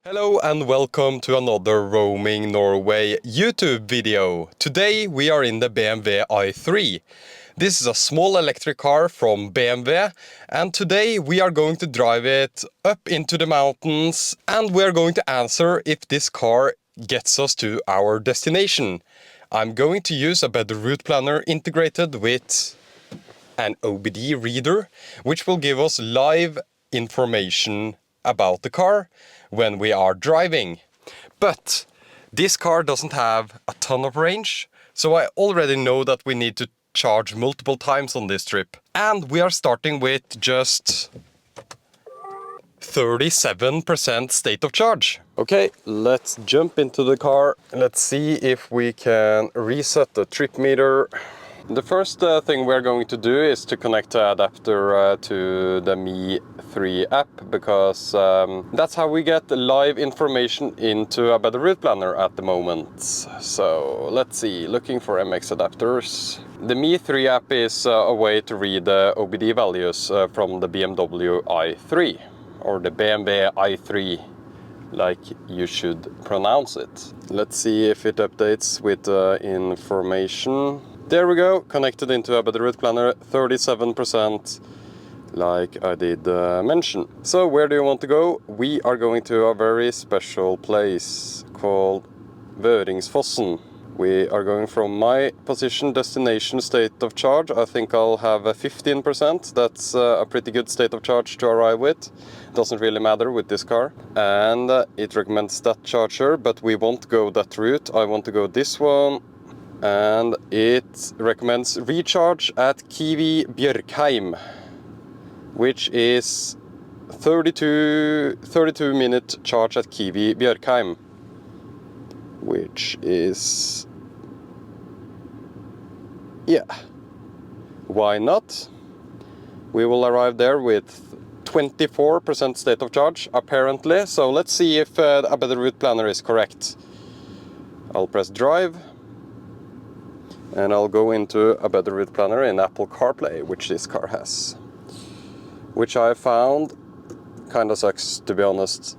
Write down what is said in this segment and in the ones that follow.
Hello and welcome to another Roaming Norway YouTube video. Today we are in the BMW i3. This is a small electric car from BMW, and today we are going to drive it up into the mountains and we are going to answer if this car gets us to our destination. I'm going to use a better route planner integrated with an OBD reader, which will give us live information about the car when we are driving. But this car doesn't have a ton of range, so I already know that we need to charge multiple times on this trip. And we are starting with just 37% state of charge. Okay, let's jump into the car. Let's see if we can reset the trip meter. The first thing we're going to do is to connect the adapter to the Mi 3 app, because that's how we get live information into a better route planner at the moment. So let's see, looking for MX adapters. The Mi 3 app is a way to read the OBD values from the BMW i3, or the BMW i3, like you should pronounce it. Let's see if it updates with information. There we go, connected into a better route planner, 37%, like I did mention. So where do you want to go? We are going to a very special place called Vøringsfossen. We are going from my position, destination, state of charge. I think I'll have a 15%. That's a pretty good state of charge to arrive with. Doesn't really matter with this car. And it recommends that charger, but we won't go that route. I want to go this one. And it recommends recharge at Kiwi Bjørkheim, which is 32 minute charge at Kiwi Bjørkheim, which is, yeah, why not? We will arrive there with 24% state of charge apparently, so let's see if a better route planner is correct. I'll press drive. And I'll go into a better route planner in Apple CarPlay, which this car has. Which I found kind of sucks, to be honest.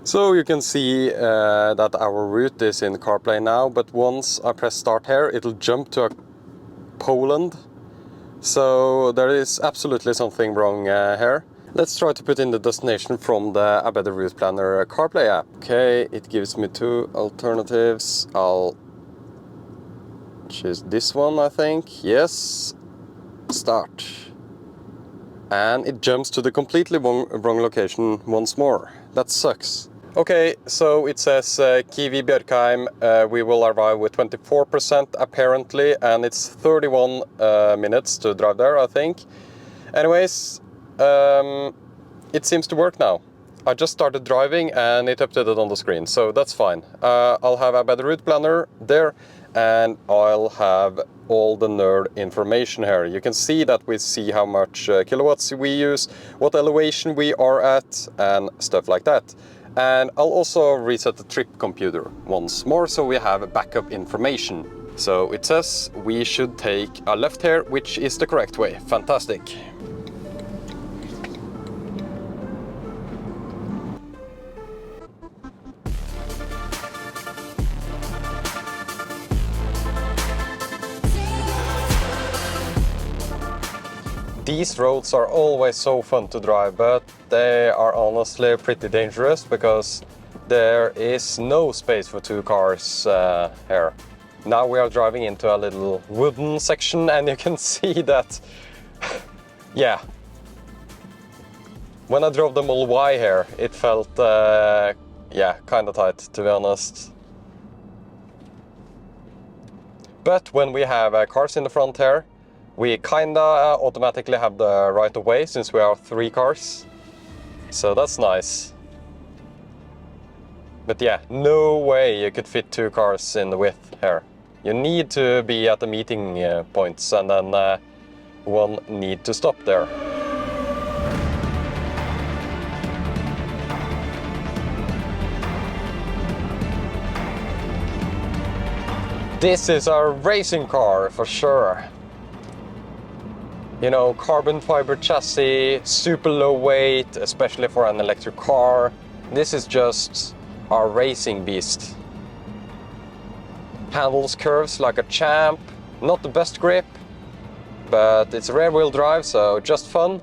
So you can see that our route is in CarPlay now, but once I press start here, it'll jump to Poland. So there is absolutely something wrong here. Let's try to put in the destination from the A Better Route Planner CarPlay app. Okay, it gives me two alternatives. I'll choose this one, I think. Yes. Start. And it jumps to the completely wrong location once more. That sucks. Okay, so it says Kiwi Bjørkheim. We will arrive with 24% apparently, and it's 31 minutes to drive there, I think. Anyways, it seems to work now. I just started driving and it updated on the screen, so that's fine. I'll have a better route planner there, and I'll have all the nerd information here. You can see that we see how much kilowatts we use, what elevation we are at, and stuff like that. And I'll also reset the trip computer once more, so we have backup information. So it says we should take a left here, which is the correct way. Fantastic. These roads are always so fun to drive, but they are honestly pretty dangerous because there is no space for two cars here. Now we are driving into a little wooden section, and you can see that, yeah. When I drove the Model Y here, it felt, yeah, kind of tight, to be honest. But when we have cars in the front here, we kinda automatically have the right of way, since we are 3 cars. So that's nice. But yeah, no way you could fit 2 cars in the width here. You need to be at the meeting points, and then one need to stop there. This is a racing car for sure. You know, carbon fiber chassis, super low weight, especially for an electric car. This is just our racing beast. Handles curves like a champ. Not the best grip, but it's rear wheel drive, so just fun.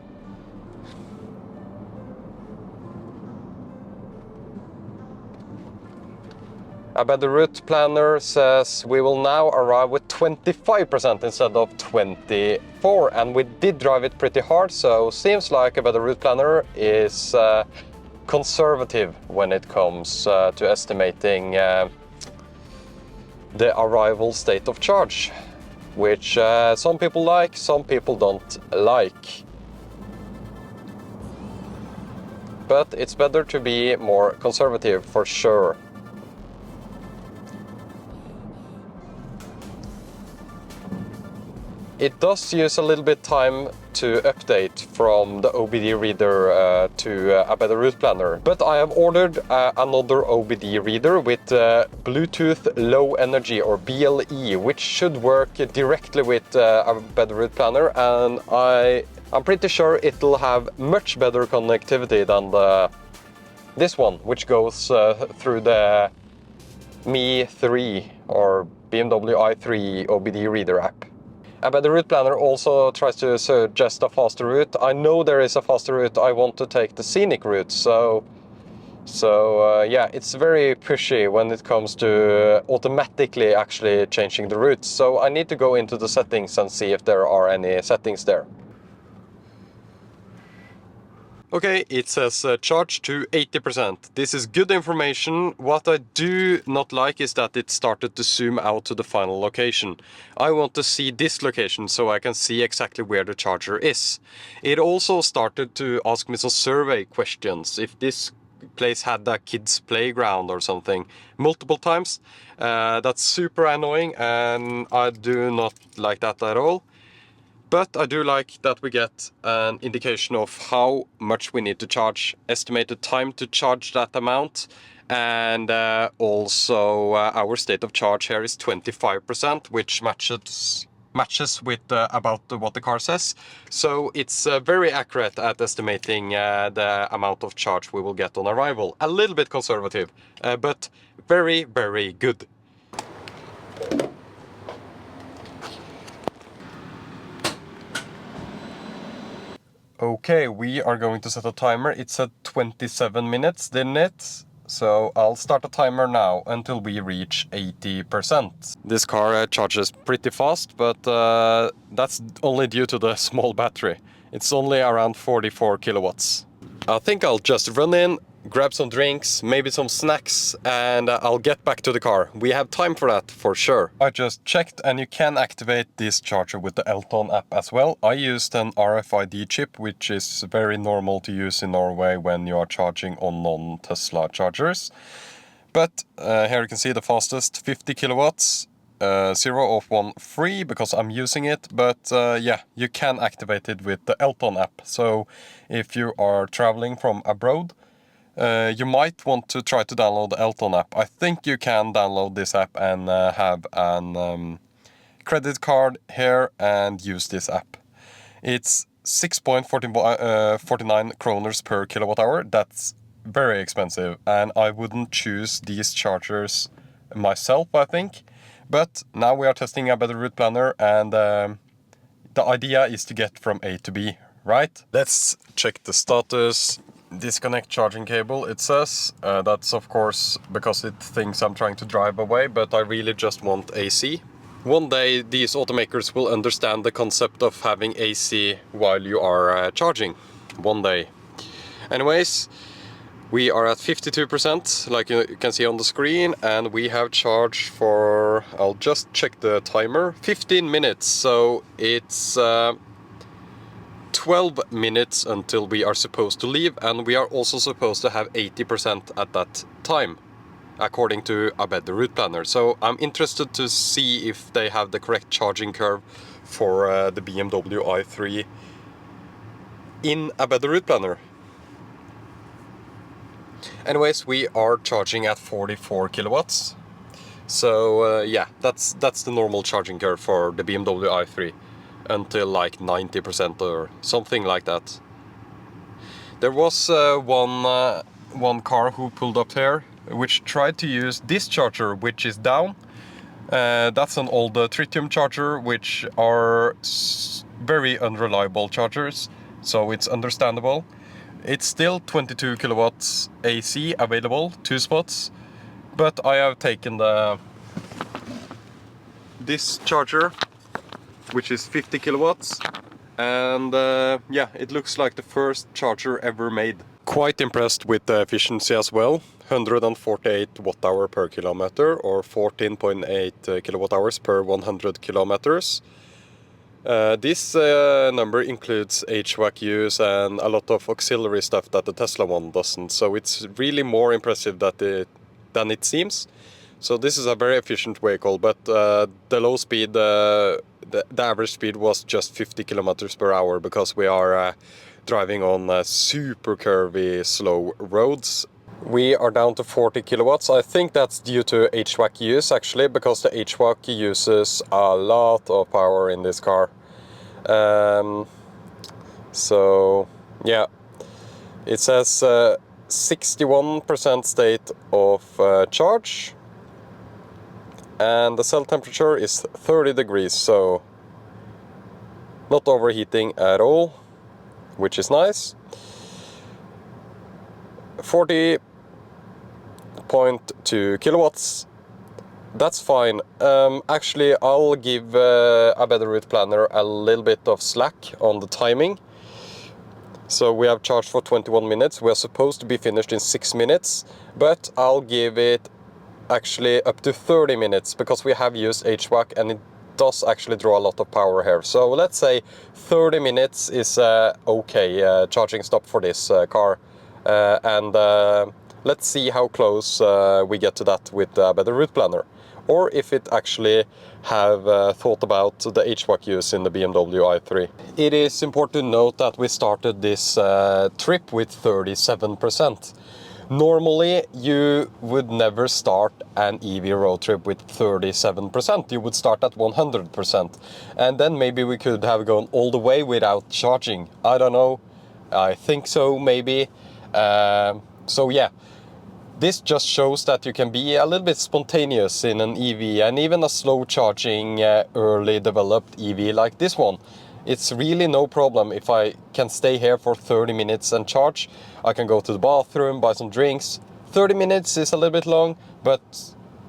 A better route planner says we will now arrive with 25% instead of 24%, and we did drive it pretty hard, so seems like a better route planner is conservative when it comes to estimating the arrival state of charge, which some people like, some people don't like. But it's better to be more conservative for sure. It does use a little bit time to update from the OBD reader to a better route planner. But I have ordered another OBD reader with Bluetooth Low Energy, or BLE, which should work directly with a better route planner, and I'm pretty sure it'll have much better connectivity than this one, which goes through the Mi 3 or BMW i3 OBD reader app. But the route planner also tries to suggest a faster route. I know there is a faster route. I want to take the scenic route, so yeah, it's very pushy when it comes to automatically actually changing the route. So I need to go into the settings and see if there are any settings there. Okay, it says charge to 80%. This is good information. What I do not like is that it started to zoom out to the final location. I want to see this location so I can see exactly where the charger is. It also started to ask me some survey questions. If this place had a kids playground or something multiple times. That's super annoying, and I do not like that at all. But I do like that we get an indication of how much we need to charge, estimated time to charge that amount, and also our state of charge here is 25%, which matches with about what the car says. So it's very accurate at estimating the amount of charge we will get on arrival. A little bit conservative, but very, very good. Okay, we are going to set a timer. It's at 27 minutes, didn't it? So I'll start a timer now until we reach 80%. This car charges pretty fast, but that's only due to the small battery. It's only around 44 kilowatts. I think I'll just run in, grab some drinks, maybe some snacks, and I'll get back to the car. We have time for that, for sure. I just checked, and you can activate this charger with the Elton app as well. I used an RFID chip, which is very normal to use in Norway when you are charging on non-Tesla chargers. But here you can see the fastest, 50 kilowatts. 0 of 1 free because I'm using it, but yeah, you can activate it with the Elton app. So if you are traveling from abroad, you might want to try to download the Elton app. I think you can download this app and have an credit card here and use this app. It's 6.49 kroners per kilowatt hour. That's very expensive, and I wouldn't choose these chargers myself, I think. But now we are testing a better route planner, and the idea is to get from A to B, right? Let's check the status. Disconnect charging cable, it says. That's of course because it thinks I'm trying to drive away, but I really just want AC. One day these automakers will understand the concept of having AC while you are charging. One day. Anyways, we are at 52%, like you can see on the screen, and we have charged for, I'll just check the timer, 15 minutes, so it's 12 minutes until we are supposed to leave, and we are also supposed to have 80% at that time, according to a better route planner. So I'm interested to see if they have the correct charging curve for the BMW i3 in a better route planner. Anyways, we are charging at 44 kilowatts. So yeah, that's the normal charging curve for the BMW i3 until like 90% or something like that. There was one one car who pulled up here, which tried to use this charger, which is down. That's an old tritium charger, which are very unreliable chargers, so it's understandable. It's still 22 kilowatts AC available, 2 spots, but I have taken this charger, which is 50 kilowatts, and yeah, it looks like the first charger ever made. Quite impressed with the efficiency as well. 148 watt-hour per kilometer, or 14.8 kilowatt hours per 100 kilometers. This number includes HVAC use and a lot of auxiliary stuff that the Tesla one doesn't, so it's really more impressive than it seems. So this is a very efficient vehicle, but the low speed, the average speed was just 50 kilometers per hour, because we are driving on super curvy, slow roads. We are down to 40 kilowatts. I think that's due to HVAC use, actually, because the HVAC uses a lot of power in this car. So yeah, it says 61% state of charge, and the cell temperature is 30 degrees, so not overheating at all, which is nice. 40.2 kilowatts, that's fine. Actually, I'll give a better route planner a little bit of slack on the timing. So we have charged for 21 minutes. We are supposed to be finished in 6 minutes, but I'll give it actually up to 30 minutes, because we have used HVAC and it does actually draw a lot of power here. So let's say 30 minutes is okay charging stop for this car, and let's see how close we get to that with a better route planner, or if it actually have thought about the HVAC use in the BMW i3. It is important to note that we started this trip with 37%. Normally, you would never start an EV road trip with 37%. You would start at 100%. And then maybe we could have gone all the way without charging. I don't know. I think so, maybe. So yeah, this just shows that you can be a little bit spontaneous in an EV, and even a slow charging, early developed EV like this one. It's really no problem if I can stay here for 30 minutes and charge. I can go to the bathroom, buy some drinks. 30 minutes is a little bit long, but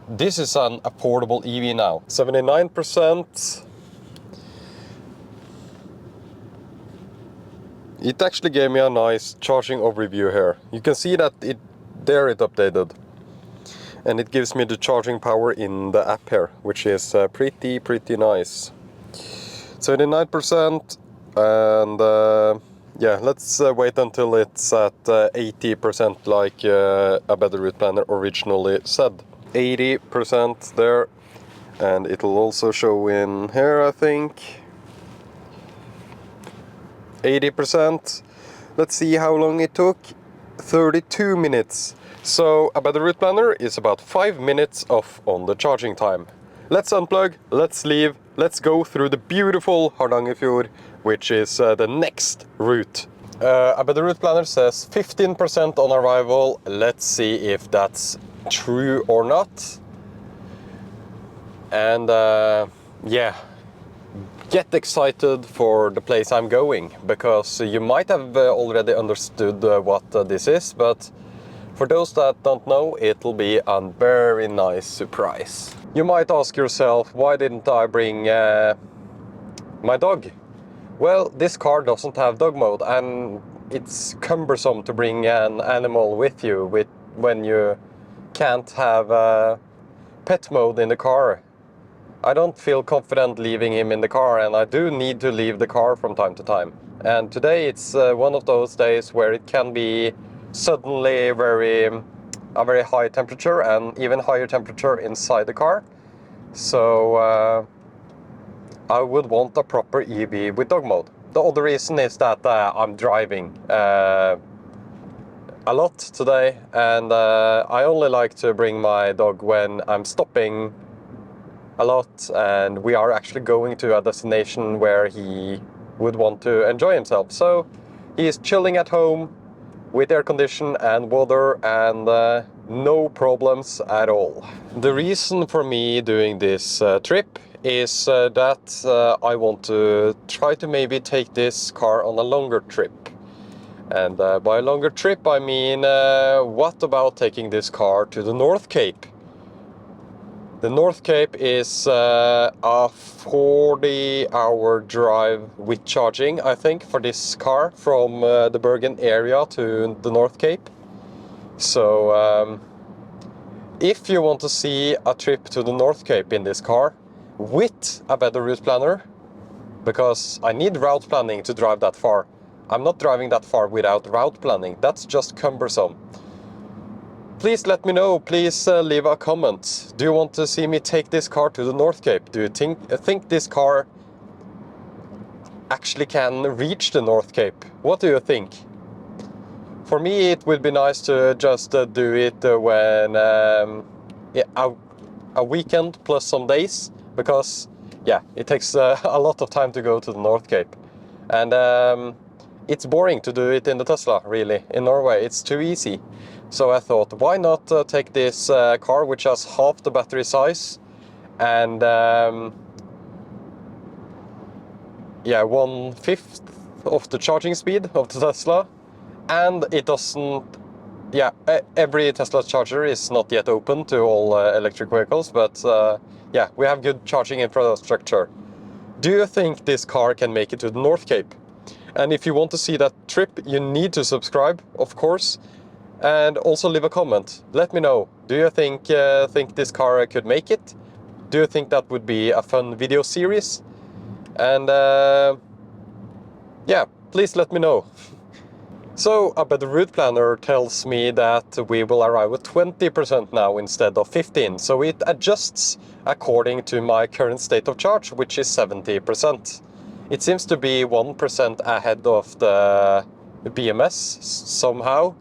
this is an affordable EV now. 79%. It actually gave me a nice charging overview here. You can see that it updated. And it gives me the charging power in the app here, which is pretty nice. 79%, and yeah, let's wait until it's at 80%, like a better route planner originally said. 80% there, and it'll also show in here, I think. 80%. Let's see how long it took. 32 minutes. So a better route planner is about 5 minutes off on the charging time. Let's unplug, let's leave, let's go through the beautiful Hardangerfjord, which is the next route. A better route planner says 15% on arrival. Let's see if that's true or not. And yeah, get excited for the place I'm going, because you might have already understood what this is, but for those that don't know, it'll be a very nice surprise. You might ask yourself, why didn't I bring my dog? Well, this car doesn't have dog mode, and it's cumbersome to bring an animal with you when you can't have pet mode in the car. I don't feel confident leaving him in the car, and I do need to leave the car from time to time. And today it's one of those days where it can be suddenly a very high temperature, and even higher temperature inside the car. So I would want a proper EV with dog mode. The other reason is that I'm driving a lot today, and I only like to bring my dog when I'm stopping a lot, and we are actually going to a destination where he would want to enjoy himself. So he is chilling at home, with air condition and water, and no problems at all. The reason for me doing this trip is that I want to try to maybe take this car on a longer trip. And by a longer trip I mean, what about taking this car to the North Cape? The North Cape is a 40-hour drive with charging, I think, for this car from the Bergen area to the North Cape. So if you want to see a trip to the North Cape in this car with a better route planner, because I need route planning to drive that far. I'm not driving that far without route planning. That's just cumbersome. Please let me know. Please leave a comment. Do you want to see me take this car to the North Cape? Do you think this car actually can reach the North Cape? What do you think? For me, it would be nice to just do it when a weekend plus some days, because yeah, it takes a lot of time to go to the North Cape, and it's boring to do it in the Tesla, really. In Norway, it's too easy. So I thought, why not take this car, which has half the battery size, and yeah, 1/5 of the charging speed of the Tesla, and it doesn't. Yeah, every Tesla charger is not yet open to all electric vehicles, but yeah, we have good charging infrastructure. Do you think this car can make it to the North Cape? And if you want to see that trip, you need to subscribe, of course, and also leave a comment. Let me know. Do you think this car could make it? Do you think that would be a fun video series? And yeah, please let me know. So, a better route planner tells me that we will arrive at 20% now instead of 15%. So it adjusts according to my current state of charge, which is 70%. It seems to be 1% ahead of the BMS somehow.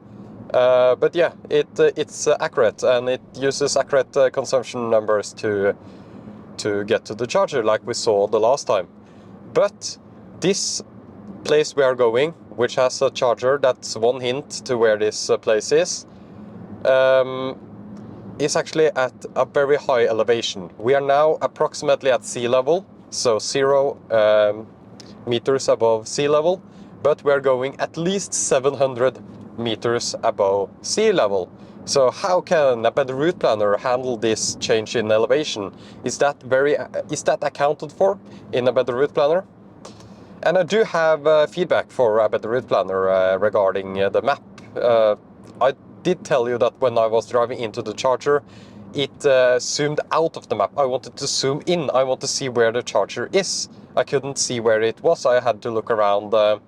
But yeah, it's accurate, and it uses accurate consumption numbers to get to the charger like we saw the last time. But this place we are going, which has a charger, that's one hint to where this place is actually at a very high elevation. We are now approximately at sea level, so 0 meters above sea level, but we're going at least 700 meters above sea level. So how can a better route planner handle this change in elevation? Is that accounted for in a better route planner? And I do have feedback for a better route planner regarding the map. I did tell you that when I was driving into the charger, it zoomed out of the map. I wanted to zoom in. I want to see where the charger is. I couldn't see where it was. I had to look around the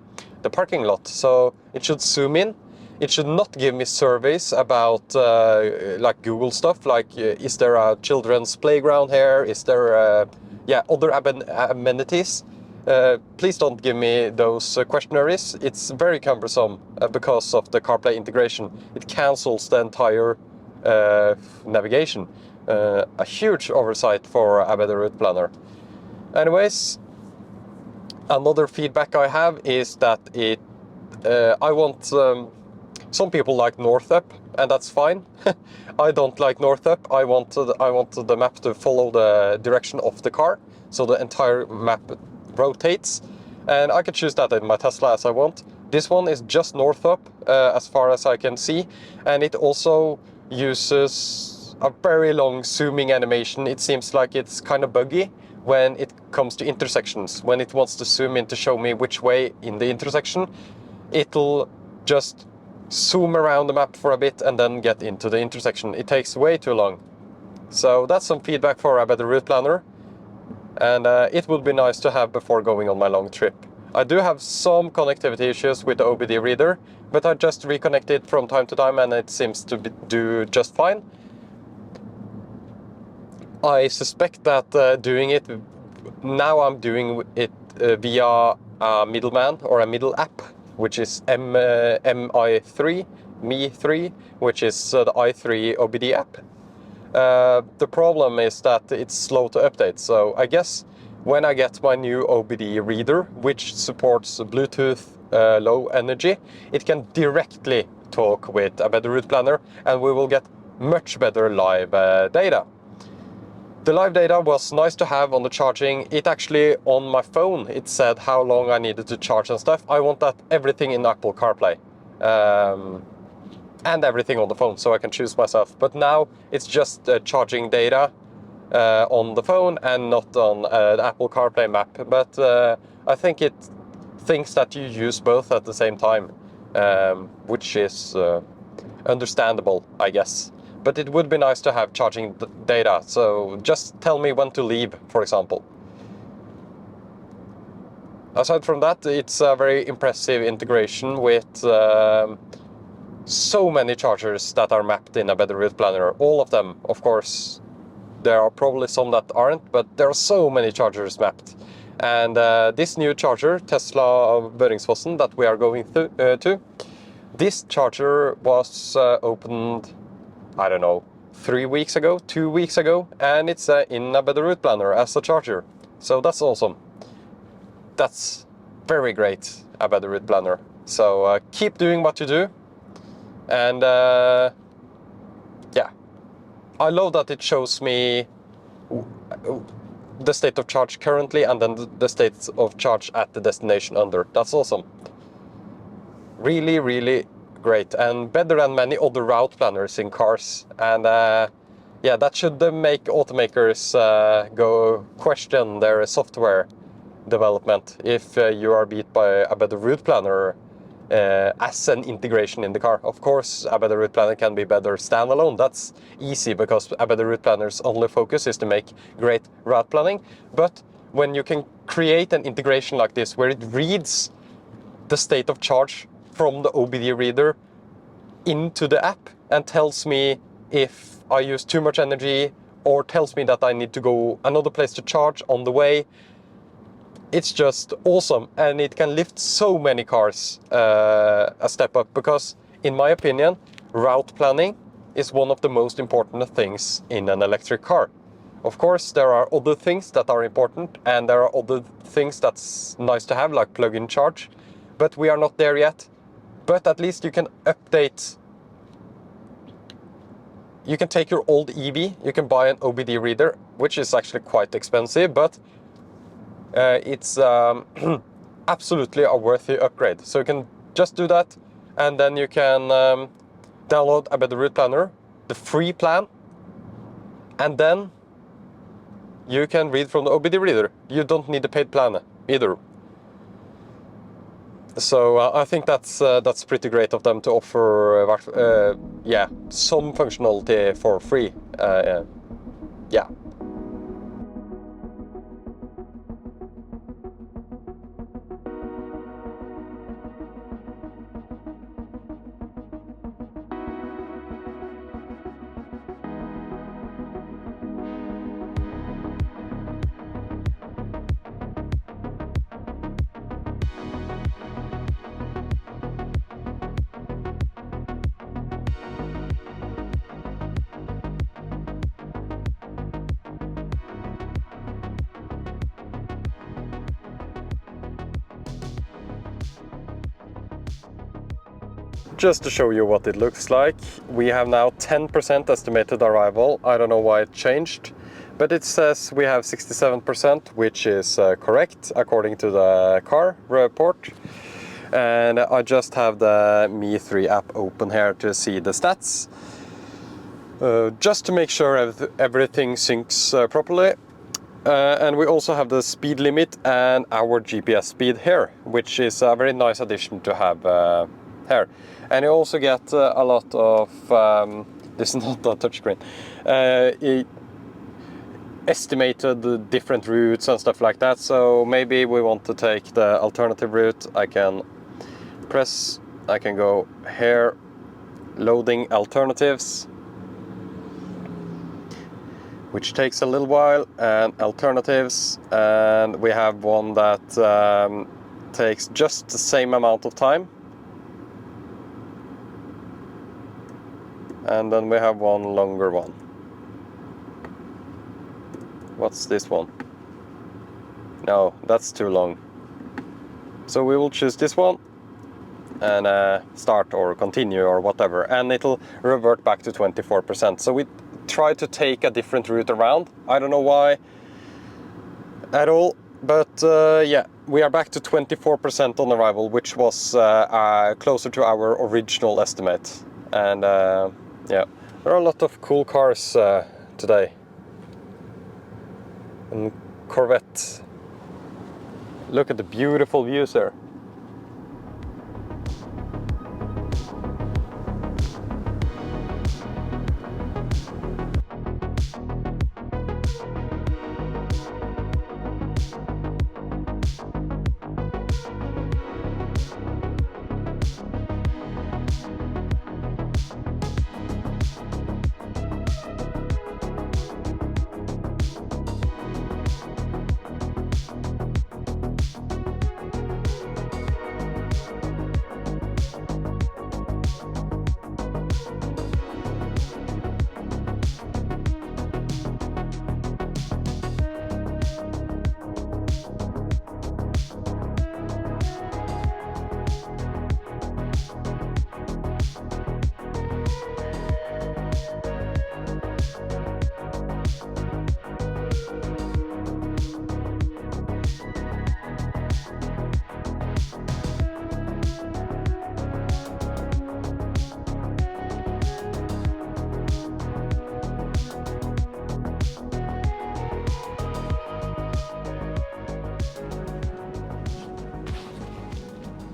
parking lot. So it should zoom in. It should not give me surveys about like Google stuff, like is there a children's playground here? Is there yeah, other amenities? Please don't give me those questionnaires. It's very cumbersome because of the CarPlay integration. It cancels the entire navigation. A huge oversight for a better route planner. Anyways, another feedback I have is that I want, some people like North Up, and that's fine. I don't like North Up. I want the map to follow the direction of the car, so the entire map rotates, and I can choose that in my Tesla as I want. This one is just North Up as far as I can see, and it also uses a very long zooming animation. It seems like it's kind of buggy when it comes to intersections. When it wants to zoom in to show me which way in the intersection, it'll just zoom around the map for a bit and then get into the intersection. It takes way too long. So that's some feedback for a better route planner. And it would be nice to have before going on my long trip. I do have some connectivity issues with the OBD reader, but I just reconnect it from time to time and it seems to do just fine. I suspect that doing it, now I'm doing it via a middleman or a middle app, which is Mi3, which is the i3 OBD app. The problem is that it's slow to update, so I guess when I get my new OBD reader, which supports Bluetooth low energy, it can directly talk with a better route planner, and we will get much better live data. The live data was nice to have on the charging. It actually, on my phone, it said how long I needed to charge and stuff. I want that everything in Apple CarPlay. And everything on the phone, so I can choose myself. But now it's just charging data on the phone and not on the Apple CarPlay map. But I think it thinks that you use both at the same time, which is understandable, I guess. But it would be nice to have charging data, so just tell me when to leave, for example. Aside from that, it's a very impressive integration with so many chargers that are mapped in a better route planner. All of them, of course. There are probably some that aren't, but there are so many chargers mapped. And this new charger, Tesla of Børingsfossen, that we are going to, this charger was opened, I don't know, 3 weeks ago, 2 weeks ago, and it's in a better route planner as a charger. So that's awesome. That's very great, a better route planner. So keep doing what you do. And yeah, I love that it shows me the state of charge currently and then the state of charge at the destination under. That's awesome. Really, really great, and better than many other route planners in cars. And yeah, that should make automakers go question their software development if you are beat by a better route planner as an integration in the car. Of course, a better route planner can be better standalone. That's easy because a better route planner's only focus is to make great route planning. But when you can create an integration like this, where it reads the state of charge from the OBD reader into the app and tells me if I use too much energy or tells me that I need to go another place to charge on the way, it's just awesome, and it can lift so many cars a step up, because in my opinion, route planning is one of the most important things in an electric car. Of course, there are other things that are important, and there are other things that's nice to have, like plug-in charge, but we are not there yet. But at least you can update. You can take your old EV, you can buy an OBD reader, which is actually quite expensive, but it's absolutely a worthy upgrade. So you can just do that, and then you can download a better route planner, the free plan, and then you can read from the OBD reader. You don't need the paid plan either. So I think that's pretty great of them to offer yeah, some functionality for free. Yeah. Just to show you what it looks like, we have now 10% estimated arrival. I don't know why it changed, but it says we have 67%, which is correct according to the car report. And I just have the Me3 app open here to see the stats, just to make sure everything syncs properly. And we also have the speed limit and our GPS speed here, which is a very nice addition to have here. And you also get a lot of, this is not a touchscreen, estimated different routes and stuff like that. So maybe we want to take the alternative route. I can press, I can go here, loading alternatives, which takes a little while, and alternatives, and we have one that takes just the same amount of time. And then we have one longer one. What's this one? No, that's too long. So we will choose this one. and start or continue or whatever, and it'll revert back to 24%. So we try to take a different route around. I don't know why at all, but yeah, we are back to 24% on arrival, which was closer to our original estimate. And yeah, there are a lot of cool cars today. And Corvette. Look at the beautiful views there.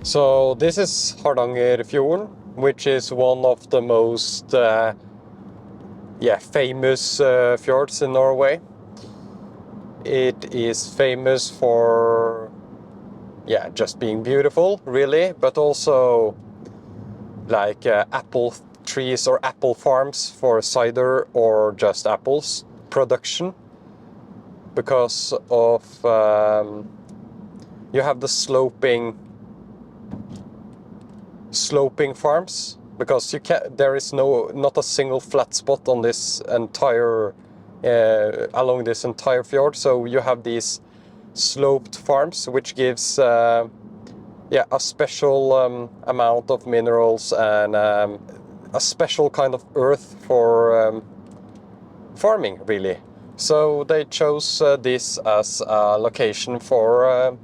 So this is Hardangerfjorden, which is one of the most famous fjords in Norway. It is famous for just being beautiful, really, but also like apple trees or apple farms for cider or just apples production, because of you have the sloping farms, because there is not a single flat spot on this entire along this entire fjord. So you have these sloped farms, which gives a special amount of minerals and a special kind of earth for farming, really. So they chose this as a location for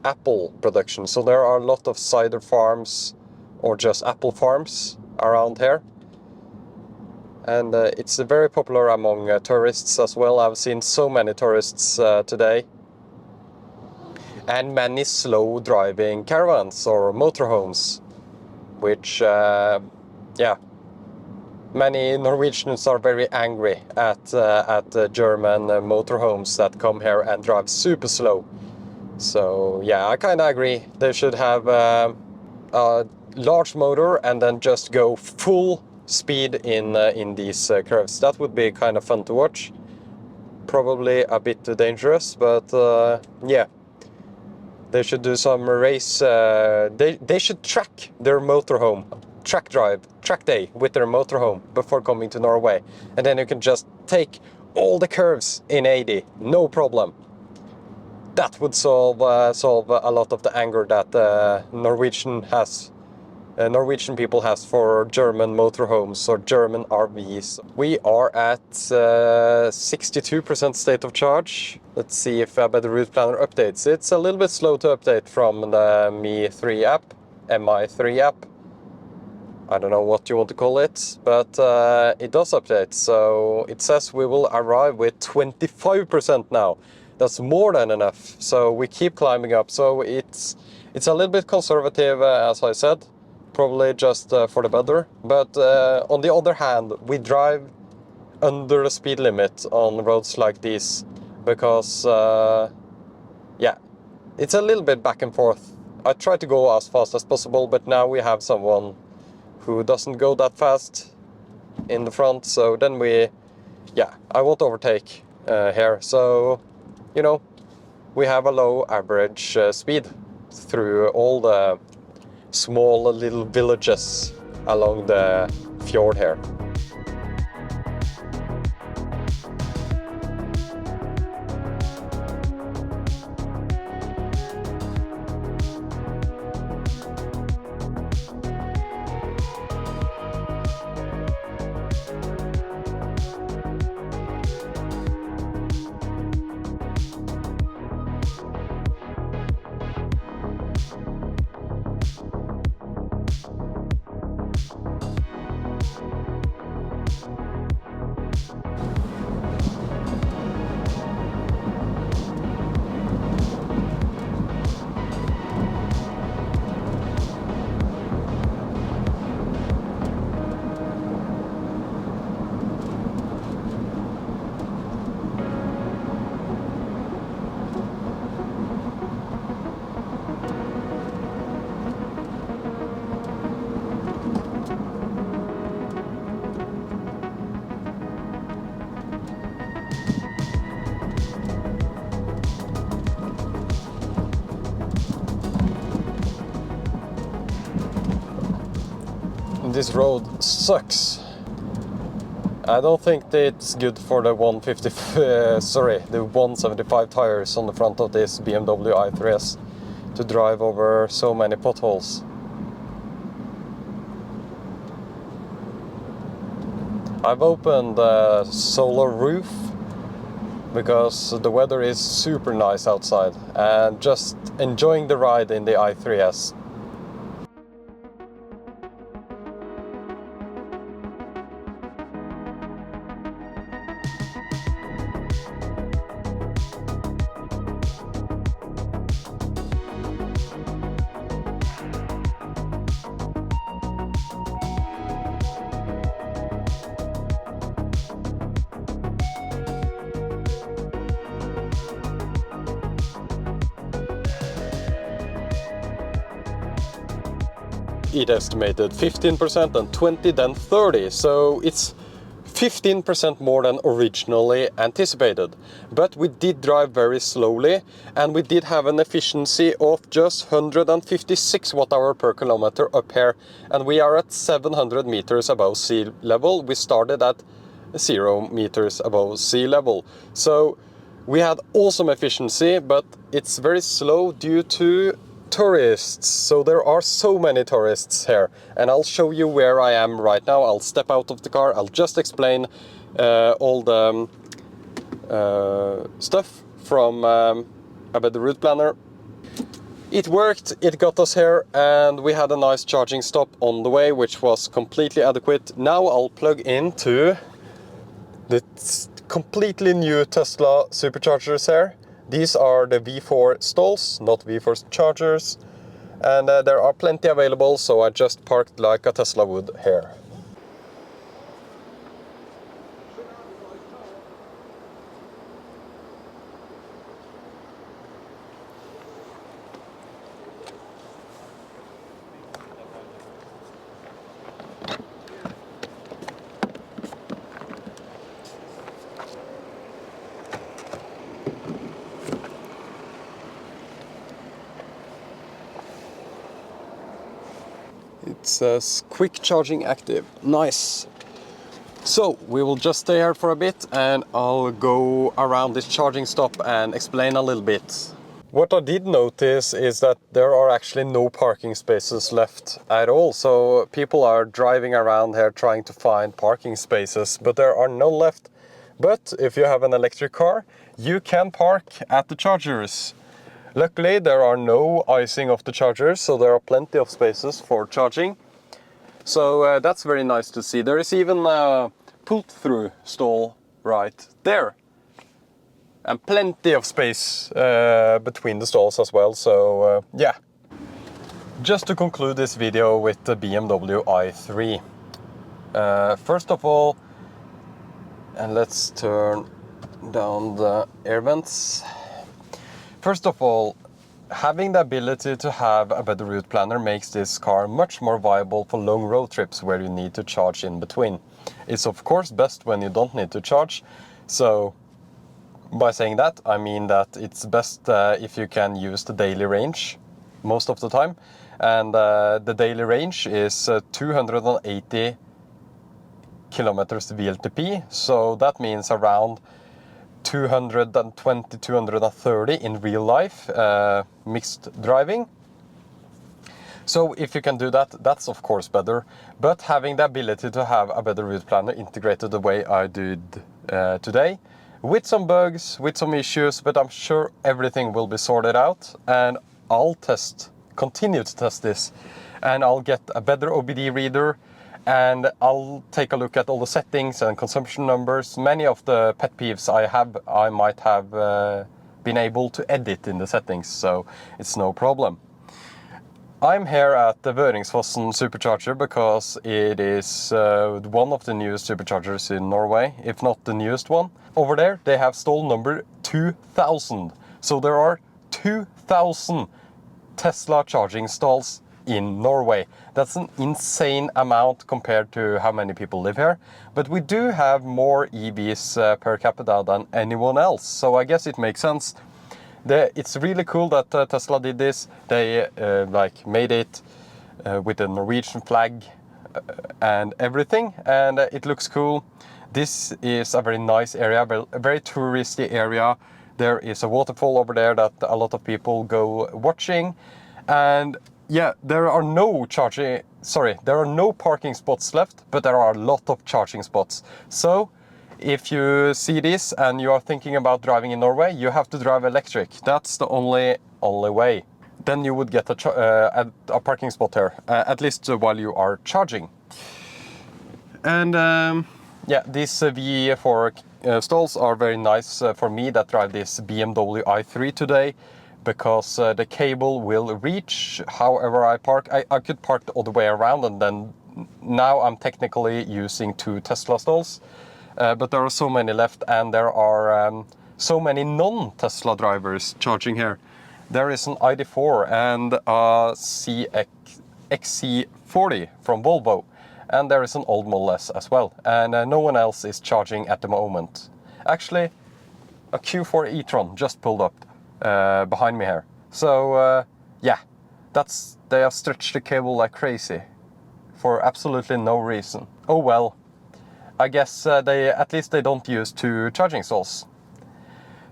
apple production. So there are a lot of cider farms or just apple farms around here. And it's very popular among tourists as well. I've seen so many tourists today. And many slow driving caravans or motorhomes, which, many Norwegians are very angry at German motorhomes that come here and drive super slow. So yeah, I kind of agree. They should have a large motor and then just go full speed in these curves. That would be kind of fun to watch. Probably a bit dangerous, but yeah. They should do some race. They should track their motorhome, track day with their motorhome before coming to Norway, and then you can just take all the curves in 80, no problem. That would solve a lot of the anger that Norwegian people has for German motorhomes or German RVs. We are at 62% state of charge. Let's see if the route planner updates. It's a little bit slow to update from the Mi3 app, MI3 app. I don't know what you want to call it, but it does update. So it says we will arrive with 25% now. That's more than enough. So we keep climbing up. So it's a little bit conservative, as I said. Probably just for the better. But on the other hand, we drive under the speed limit on roads like these, because it's a little bit back and forth. I try to go as fast as possible, but now we have someone who doesn't go that fast in the front, so then I won't overtake here. So, we have a low average speed through all the small little villages along the fjord here. this road sucks. I don't think that it's good for the 175 tires on the front of this BMW i3s to drive over so many potholes. I've opened the solar roof because the weather is super nice outside and just enjoying the ride in the i3s. It estimated 15% and 20, then 30, so it's 15% more than originally anticipated. But we did drive very slowly, and we did have an efficiency of just 156 watt-hour per kilometer up here, and we are at 700 meters above sea level. We started at 0 meters above sea level. So we had awesome efficiency, but it's very slow due to tourists. So there are so many tourists here, and I'll show you where I am right now. I'll step out of the car. I'll just explain all the stuff from about the route planner. It worked, it got us here, and we had a nice charging stop on the way, which was completely adequate. Now I'll plug into the completely new Tesla superchargers here. These are the V4 stalls, not V4 chargers, and there are plenty available, so I just parked like a Tesla would here. It says quick charging active. Nice. So we will just stay here for a bit, and I'll go around this charging stop and explain a little bit. What I did notice is that there are actually no parking spaces left at all. So people are driving around here trying to find parking spaces, but there are none left. But if you have an electric car, you can park at the chargers. Luckily, there are no icing of the chargers, so there are plenty of spaces for charging. So that's very nice to see. There is even a pull-through stall right there. And plenty of space between the stalls as well, so yeah. Just to conclude this video with the BMW i3. First of all, and let's turn down the air vents. First of all, having the ability to have a better route planner makes this car much more viable for long road trips where you need to charge in between. It's of course best when you don't need to charge, so by saying that, I mean that it's best if you can use the daily range most of the time. And the daily range is 280 kilometers VLTP, so that means around 220, 230 in real life, mixed driving. So if you can do that, that's of course better. But having the ability to have a better route planner integrated the way I did today, with some bugs, with some issues, but I'm sure everything will be sorted out, and I'll continue to test this, and I'll get a better OBD reader, and I'll take a look at all the settings and consumption numbers. Many of the pet peeves I might have been able to edit in the settings, so it's no problem. I'm here at the Vøringsfossen supercharger because it is one of the newest superchargers in Norway, if not the newest one. Over there they have stall number 2000, so there are 2000 Tesla charging stalls in Norway. That's an insane amount compared to how many people live here, but we do have more EVs per capita than anyone else, so I guess it makes sense. It's really cool that Tesla did this. They made it with the Norwegian flag and everything, and it looks cool. This is a very nice area, a very touristy area. There is a waterfall over there that a lot of people go watching, and yeah, there are no parking spots left, but there are a lot of charging spots. So if you see this and you are thinking about driving in Norway, you have to drive electric. That's the only way. Then you would get a parking spot here, at least while you are charging. And yeah, these V4 stalls are very nice for me that drive this BMW i3 today, because the cable will reach however I park. I could park the other way around, and then now I'm technically using 2 Tesla stalls, but there are so many left, and there are so many non-Tesla drivers charging here. There is an ID4 and a XC40 from Volvo, and there is an old Model S as well, and no one else is charging at the moment. Actually, a Q4 e-tron just pulled up behind me here. So yeah, they have stretched the cable like crazy for absolutely no reason. Oh well, I guess at least they don't use 2 charging stalls.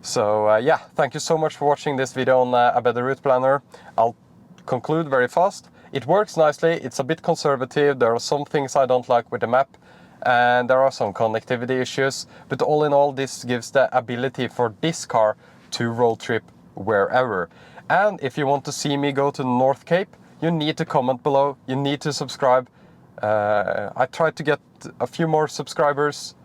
So yeah, thank you so much for watching this video on a better route planner. I'll conclude very fast. It works nicely, it's a bit conservative, there are some things I don't like with the map, and there are some connectivity issues, but all in all this gives the ability for this car to road trip wherever. And if you want to see me go to the North Cape, you need to comment below, you need to subscribe. I try to get a few more subscribers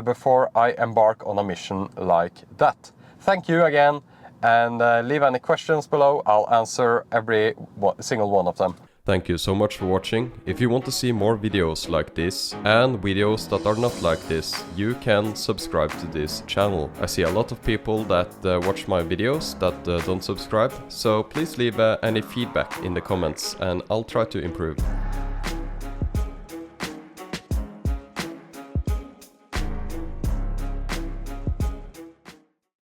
before I embark on a mission like that. Thank you again, and leave any questions below. I'll answer every single one of them. Thank you so much for watching. If you want to see more videos like this and videos that are not like this, you can subscribe to this channel. I see a lot of people that watch my videos that don't subscribe, so please leave any feedback in the comments and I'll try to improve.